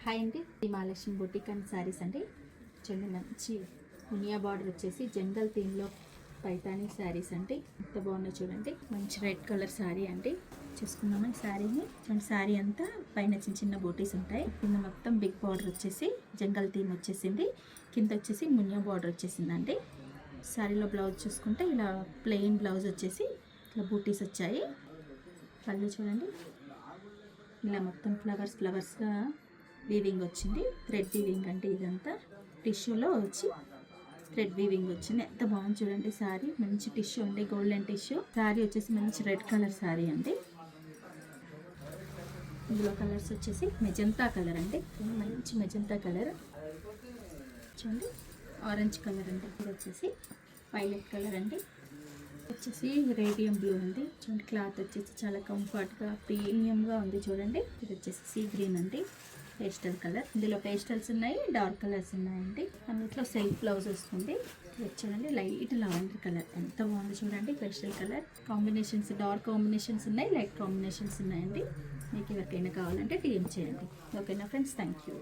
Hi అండి, ఈ Mahalakshmi boutique and saris అండి. చూడండి, మంచి మునియా బార్డర్ వచ్చేసి జంగల్ థీమ్లో పైతానీ శారీస్ అండి. ఎంత బాగున్నాయి చూడండి. మంచి రెడ్ కలర్ శారీ అండి. చూసుకున్నాము ఈ శారీని. చూడండి, శారీ అంతా పైన చిన్న చిన్న బోటీస్ ఉంటాయి. కింద మొత్తం బిగ్ బార్డర్ వచ్చేసి జంగల్ థీమ్ వచ్చేసింది. కింద వచ్చేసి మునియా బార్డర్ వచ్చేసిందండి. శారీలో బ్లౌజ్ చూసుకుంటే ఇలా ప్లెయిన్ బ్లౌజ్ వచ్చేసి ఇట్లా బూటీస్ వచ్చాయి. పళ్ళు చూడండి, ఇలా మొత్తం ఫ్లవర్స్గా వీవింగ్ వచ్చింది. థ్రెడ్ వీవింగ్ అంటే ఇదంతా టిష్యూలో వచ్చి థ్రెడ్ వీవింగ్ వచ్చింది. ఎంత బాగుంది చూడండి. శారీ మంచి టిష్యూ అండి, గోల్డెన్ టిష్యూ. శారీ వచ్చేసి మంచి రెడ్ కలర్ శారీ అండి. ఇందులో కలర్స్ వచ్చేసి మెజంతా కలర్ అండి, మంచి మెజంతా కలర్. చూడండి, ఆరెంజ్ కలర్ అండి. ఇది వచ్చేసి వైలెట్ కలర్ అండి. వచ్చేసి రేడియం బ్లూ అండి. చూడండి, క్లాత్ వచ్చేసి చాలా కంఫర్ట్గా ప్రీమియంగా ఉంది చూడండి. ఇది వచ్చేసి సీ గ్రీన్ అండి, పేస్టల్ కలర్. ఇందులో పేస్టల్స్ ఉన్నాయి, డార్క్ కలర్స్ ఉన్నాయండి. అన్నిట్లో సెల్ఫ్ బ్లౌజ్ వస్తుంది. ఇది చూడండి, లైట్ లావెండర్ కలర్. ఎంత బాగుంది చూడండి. Pastel colour combinations, dark combinations ఉన్నాయి, లైట్ కాంబినేషన్స్ ఉన్నాయండి. మీకు ఎవరికైనా కావాలంటే టీఎం చేయండి. ఓకేనా ఫ్రెండ్స్, థ్యాంక్ యూ.